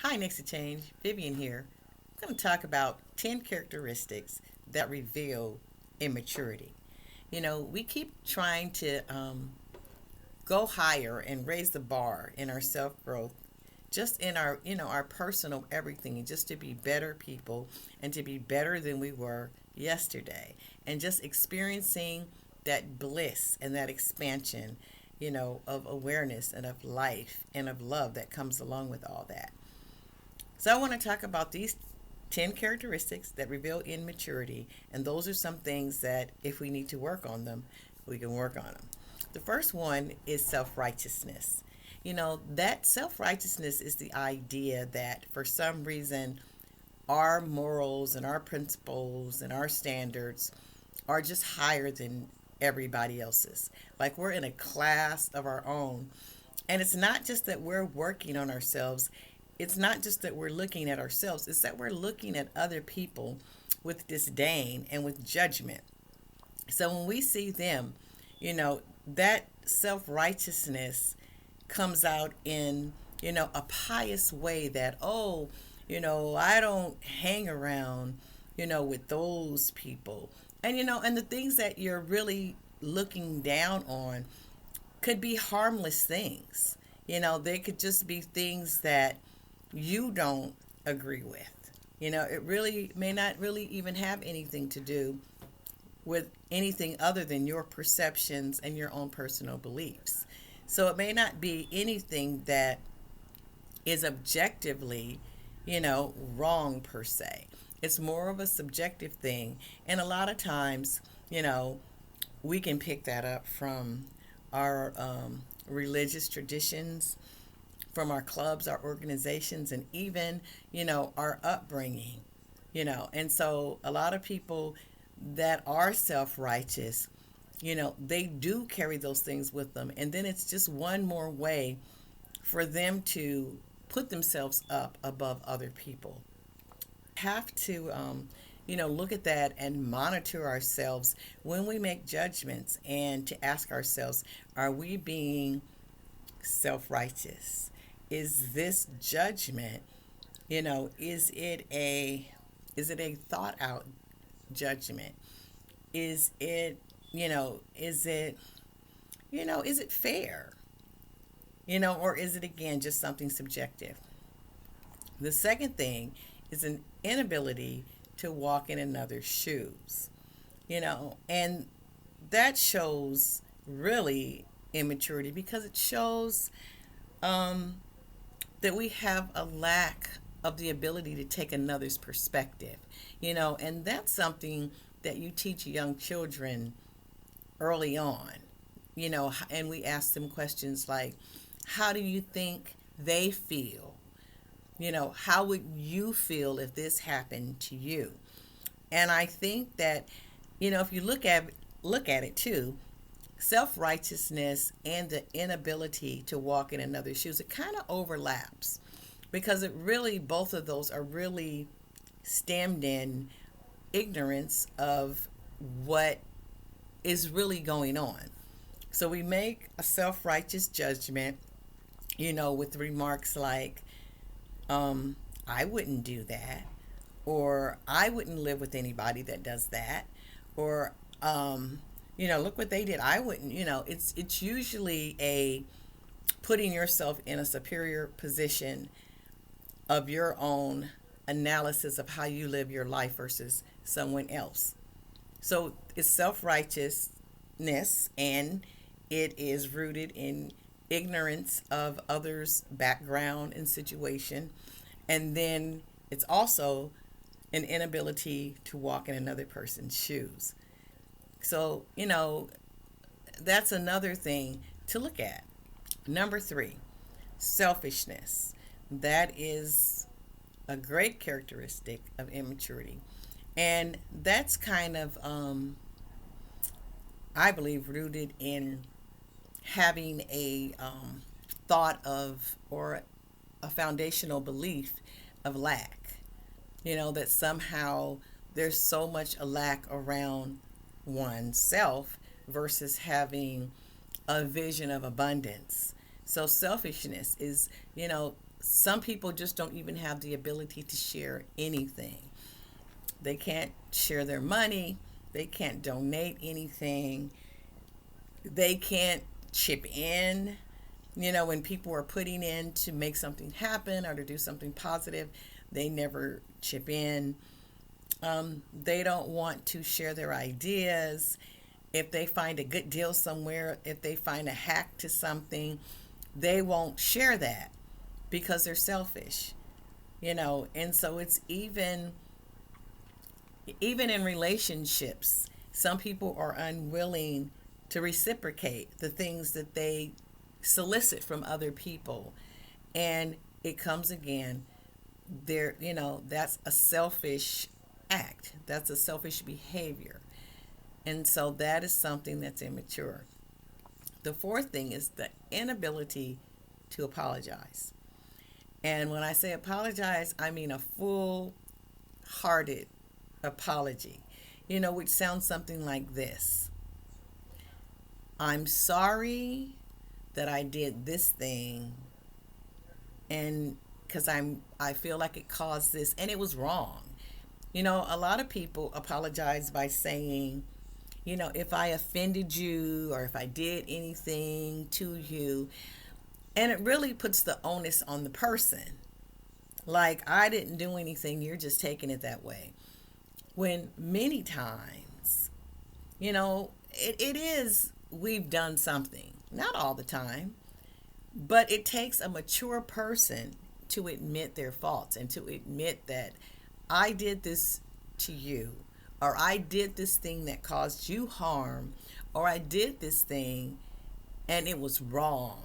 Hi, Next to Change. Vivian here. I'm going to talk about 10 characteristics that reveal immaturity. We keep trying to go higher and raise the bar in our self growth, just in our personal everything, and just to be better people and to be better than we were yesterday, and just experiencing that bliss and that expansion, of awareness and of life and of love that comes along with all that. So I want to talk about these 10 characteristics that reveal immaturity, and those are some things that if we need to work on them, we can work on them. The first one is self-righteousness. That self-righteousness is the idea that for some reason our morals and our principles and our standards are just higher than everybody else's. Like we're in a class of our own. And it's not just that we're working on ourselves, it's not just that we're looking at ourselves, it's that we're looking at other people with disdain and with judgment. So when we see them, that self righteousness comes out in, a pious way that, oh, I don't hang around, with those people. And the things that you're really looking down on could be harmless things. They could just be things that you don't agree with. It really may not really even have anything to do with anything other than your perceptions and your own personal beliefs. So it may not be anything that is objectively, wrong per se. It's more of a subjective thing. And a lot of times, we can pick that up from our religious traditions, from our clubs, our organizations, and even, our upbringing, And so a lot of people that are self righteous, they do carry those things with them. And then it's just one more way for them to put themselves up above other people. Have to, look at that and monitor ourselves when we make judgments and to ask ourselves, are we being self righteous? Is this judgment, is it a thought out judgment? Is it, is it fair? Or is it again just something subjective? The second thing is an inability to walk in another's shoes, and that shows really immaturity because it shows that we have a lack of the ability to take another's perspective, and that's something that you teach young children early on, and we ask them questions like, how do you think they feel? How would you feel if this happened to you? And I think that, if you look at it too, self-righteousness and the inability to walk in another's shoes, it kind of overlaps because it really, both of those are really stemmed in ignorance of what is really going on. So we make a self-righteous judgment, with remarks like, I wouldn't do that, or I wouldn't live with anybody that does that, or look what they did. I wouldn't. It's usually a putting yourself in a superior position of your own analysis of how you live your life versus someone else. So it's self-righteousness, and it is rooted in ignorance of others' background and situation. And then it's also an inability to walk in another person's shoes. So, that's another thing to look at. Number three, selfishness. That is a great characteristic of immaturity. And that's kind of, I believe, rooted in having a thought of or a foundational belief of lack. That somehow there's so much a lack around oneself versus having a vision of abundance. So selfishness is, some people just don't even have the ability to share anything. They can't share their money, they can't donate anything, they can't chip in. When people are putting in to make something happen or to do something positive, they never chip in. They don't want to share their ideas. If they find a good deal somewhere, if they find a hack to something, they won't share that because they're selfish. And so it's even in relationships, some people are unwilling to reciprocate the things that they solicit from other people. And it comes again, that's a selfish act. That's a selfish behavior. And so that is something that's immature. The fourth thing is the inability to apologize. And when I say apologize, I mean a full hearted apology, which sounds something like this: I'm sorry that I did this thing, and because I feel like it caused this and it was wrong. A lot of people apologize by saying, if I offended you or if I did anything to you, and it really puts the onus on the person. Like, I didn't do anything, you're just taking it that way. When many times, it is, we've done something. Not all the time, but it takes a mature person to admit their faults and to admit that I did this to you, or I did this thing that caused you harm, or I did this thing and it was wrong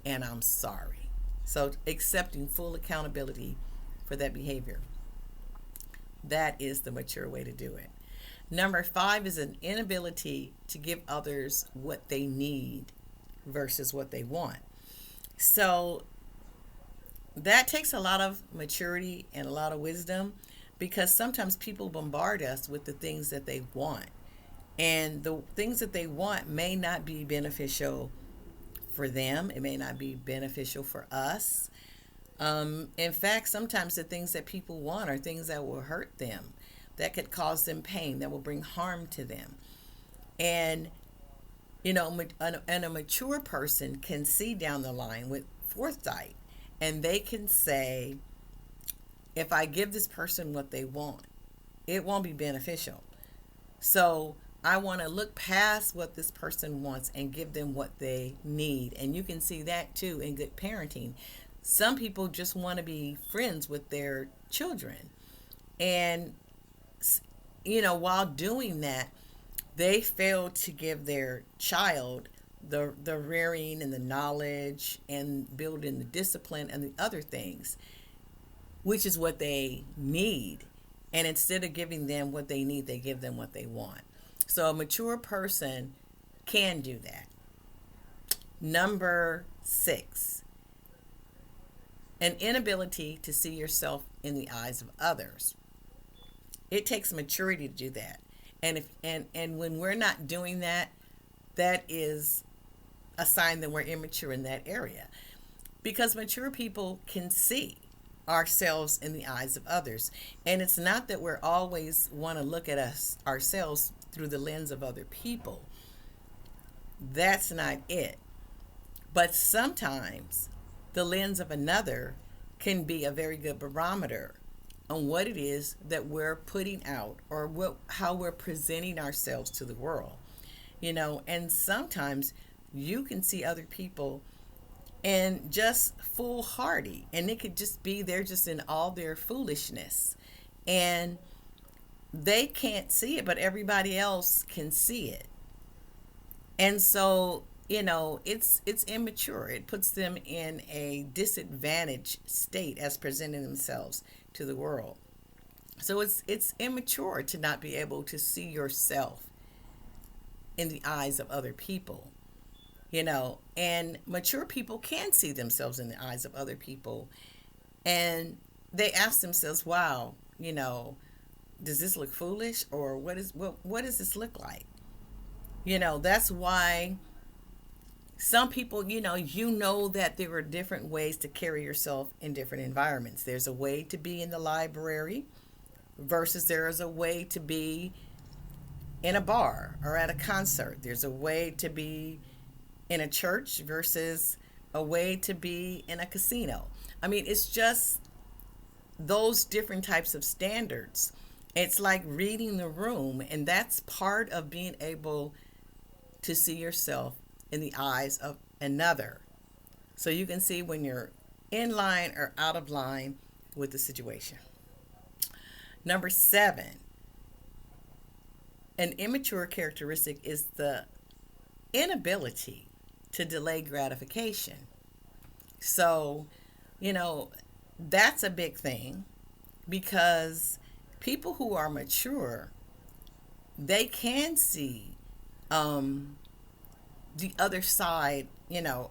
and I'm sorry. So accepting full accountability for that behavior. That is the mature way to do it. Number 5 is an inability to give others what they need versus what they want. So that takes a lot of maturity and a lot of wisdom, because sometimes people bombard us with the things that they want. And the things that they want may not be beneficial for them. It may not be beneficial for us. In fact, sometimes the things that people want are things that will hurt them, that could cause them pain, that will bring harm to them. And, and a mature person can see down the line with foresight, and they can say, if I give this person what they want, it won't be beneficial. So I want to look past what this person wants and give them what they need. And you can see that too in good parenting. Some people just want to be friends with their children. And, while doing that, they fail to give their child the rearing and the knowledge and building the discipline and the other things, which is what they need. And instead of giving them what they need, they give them what they want. So a mature person can do that. Number 6, an inability to see yourself in the eyes of others. It takes maturity to do that. And when we're not doing that, that is a sign that we're immature in that area. Because mature people can see ourselves in the eyes of others. And it's not that we're always want to look at ourselves through the lens of other people. That's not it. But sometimes the lens of another can be a very good barometer on what it is that we're putting out, or how we're presenting ourselves to the world. And sometimes you can see other people and just foolhardy, and it could just be they're just in all their foolishness, and they can't see it, but everybody else can see it. And so it's immature. It puts them in a disadvantaged state as presenting themselves to the world. So it's immature to not be able to see yourself in the eyes of other people. And mature people can see themselves in the eyes of other people, and they ask themselves, wow, does this look foolish, or what does this look like? That's why Some people, you know that there are different ways to carry yourself in different environments. There's a way to be in the library versus there is a way to be in a bar or at a concert. There's a way to be in a church versus a way to be in a casino. I mean, it's just those different types of standards. It's like reading the room, and that's part of being able to see yourself in the eyes of another. So you can see when you're in line or out of line with the situation. Number 7, an immature characteristic is the inability to delay gratification. So, you know, that's a big thing because people who are mature, they can see um, the other side,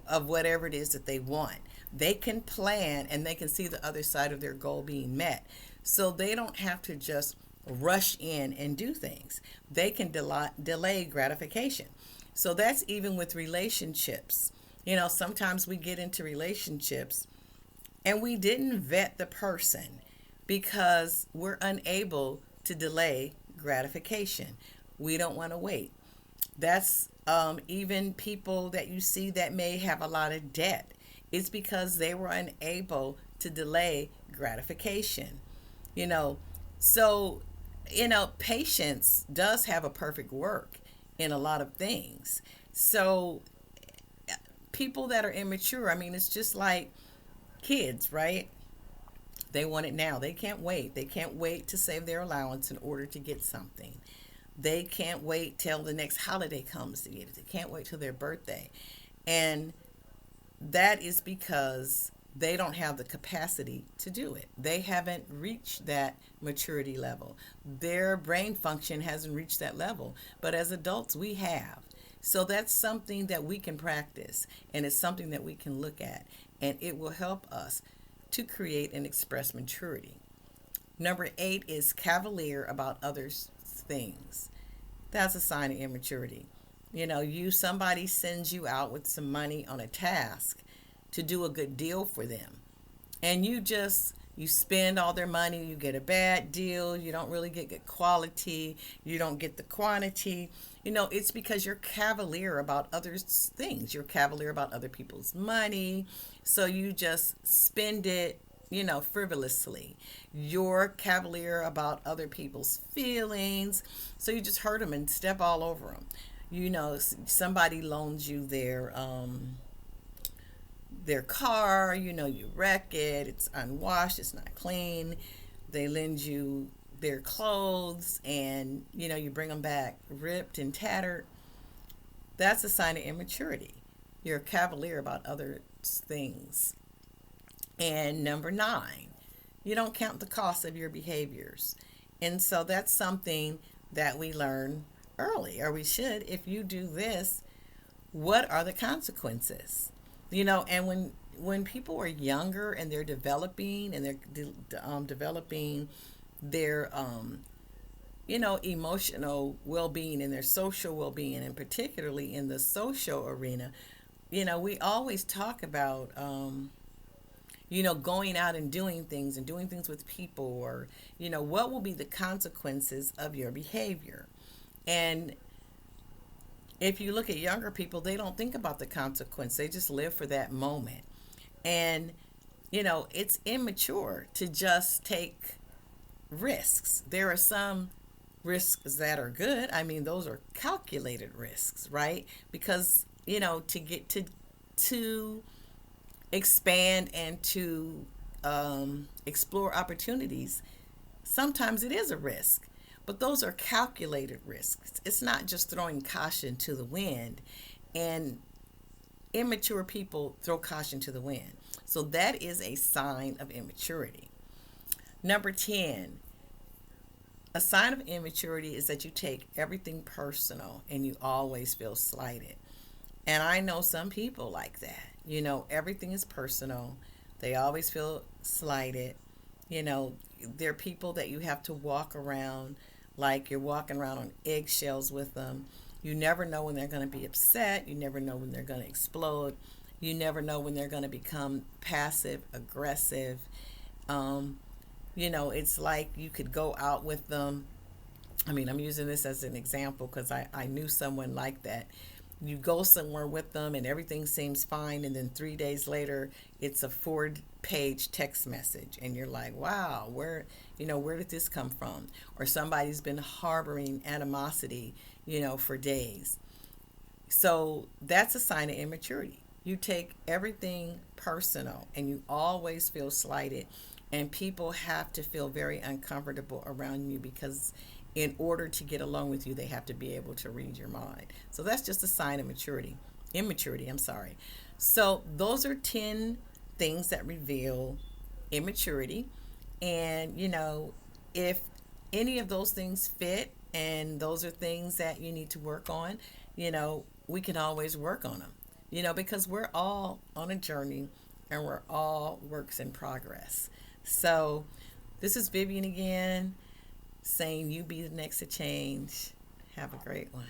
of whatever it is that they want. They can plan and they can see the other side of their goal being met. So they don't have to just rush in and do things. They can delay gratification. So that's even with relationships. Sometimes we get into relationships and we didn't vet the person because we're unable to delay gratification. We don't want to wait. That's even people that you see that may have a lot of debt. It's because they were unable to delay gratification. You know, so, patience does have a perfect work in a lot of things. So, people that are immature, I mean, it's just like kids, right? They want it now. They can't wait. They can't wait to save their allowance in order to get something. They can't wait till the next holiday comes to get it. They can't wait till their birthday. And that is because they don't have the capacity to do it. They haven't reached that maturity level. Their brain function hasn't reached that level. But as adults, we have. So that's something that we can practice, and it's something that we can look at, and it will help us to create and express maturity. Number 8 is cavalier about others' things. That's a sign of immaturity. Somebody sends you out with some money on a task to do a good deal for them, and you spend all their money, you get a bad deal, you don't really get good quality, you don't get the quantity. It's because you're cavalier about others' things. You're cavalier about other people's money, so you just spend it, frivolously. You're cavalier about other people's feelings, so you just hurt them and step all over them. Somebody loans you their car, you wreck it, it's unwashed, it's not clean. They lend you their clothes and you bring them back ripped and tattered. That's a sign of immaturity. You're a cavalier about other things. And number 9, you don't count the cost of your behaviors. And so that's something that we learn early, or we should. If you do this, what are the consequences? And when people are younger and they're developing and they're developing their emotional well-being and their social well-being, and particularly in the social arena, we always talk about going out and doing things with people, or what will be the consequences of your behavior. And if you look at younger people, they don't think about the consequence. They just live for that moment. And, it's immature to just take risks. There are some risks that are good. I mean, those are calculated risks, right? Because, to get to expand and to explore opportunities, sometimes it is a risk. But those are calculated risks. It's not just throwing caution to the wind. And immature people throw caution to the wind. So that is a sign of immaturity. Number 10, a sign of immaturity is that you take everything personal and you always feel slighted. And I know some people like that. Everything is personal. They always feel slighted. They're people that you have to walk around like you're walking around on eggshells with them. You never know when they're going to be upset. You never know when they're going to explode. You never know when they're going to become passive aggressive. um, it's like you could go out with them. I mean, I'm using this as an example because I knew someone like that. You go somewhere with them and everything seems fine, and then 3 days later, it's a 4-page text message, and you're like, wow, where did this come from? Or somebody's been harboring animosity, for days. So that's a sign of immaturity. You take everything personal and you always feel slighted, and people have to feel very uncomfortable around you because in order to get along with you, they have to be able to read your mind. So that's just a sign of maturity. Immaturity, I'm sorry. So those are 10 things that reveal immaturity. And, if any of those things fit and those are things that you need to work on, we can always work on them, because we're all on a journey and we're all works in progress. So, this is Vivian again saying, you be the next to change. Have a great one.